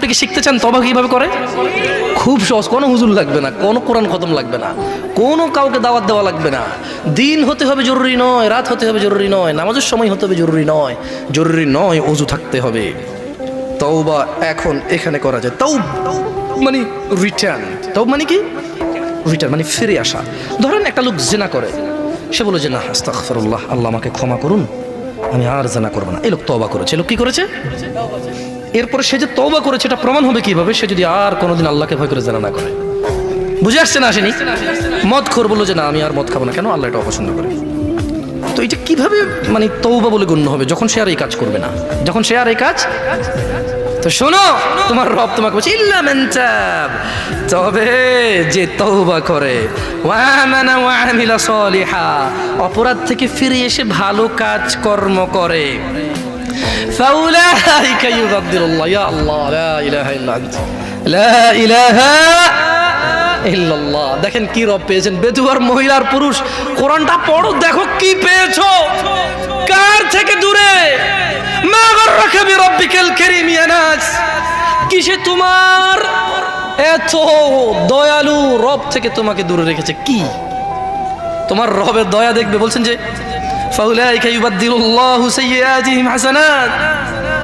আপনি কি শিখতে চান তওবা কিভাবে করে? খুব সহজ, কোনো হুজুর লাগবে না, কোনো কোরআন খতম লাগবে না, কোনো কাউকে দাওয়াত দেওয়া লাগবে না। দিন হতে হবে জরুরি নয়, রাত হতে হবে জরুরি নয়, নামাজের সময় হতে হবে জরুরি নয়, জরুরি নয় ওযু থাকতে হবে। তওবা এখন এখানে করা যায়। মানে রিটার্ন, তওবা মানে কি? রিটার্ন মানে ফিরে আসা। ধরেন একটা লোক জিনা করে, সে বলে যে না আস্তাগফিরুল্লাহ, আল্লাহ আমাকে ক্ষমা করুন, আমি আর জিনা করব না। এই লোক তওবা করেছে। এই লোক কি করেছে? এরপরে সে যে তওবা করেছে এটা প্রমাণ হবে কিভাবে? সে যদি আর কোনোদিন আল্লাহকে ভয় করে জিনা না করে। বুঝে আসছে না? আসেনি? মদখোর বলল যে না আমি আর মদ খাবো না, কেন? আল্লাহ এটা অপছন্দ করে। তো এটা কিভাবে মানে তওবা বলে গণ্য হবে? যখন সে আর এই কাজ করবে না, যখন সে আর এই কাজ। তো শোনো, তোমার রব তোমাকে বলছে ইল্লা মান তাব, তবে যে তওবা করে, ওয়া আমানা ওয়া আমিলা সলিহা, অপরাধ থেকে ফিরে এসে ভালো কাজ কর্ম করে, ফাউলাইকা ইউবাদদিলুল্লাহ, ইয়া আল্লাহ লা ইলাহা ইল্লা আনতা, লা ইলাহা ইল্লাল্লাহ। দেখেন কি রব পেয়েছেন, বেদুয়ার মহিলার পুরুষ। কোরআনটা পড়ো, দেখো কি পেয়েছো, কার থেকে দূরে। মা গররাকা বিরাব্বিকাল কারীম ইয়া নাস, কিসে তোমার এত দয়ালু রব থেকে তোমাকে দূরে রেখেছে? কি তোমার রবের দয়া দেখবে? বলছেন যে ফাউলাইকা ইউবাদদিলুল্লাহু সাইয়্যাতিহিম হাসানাত,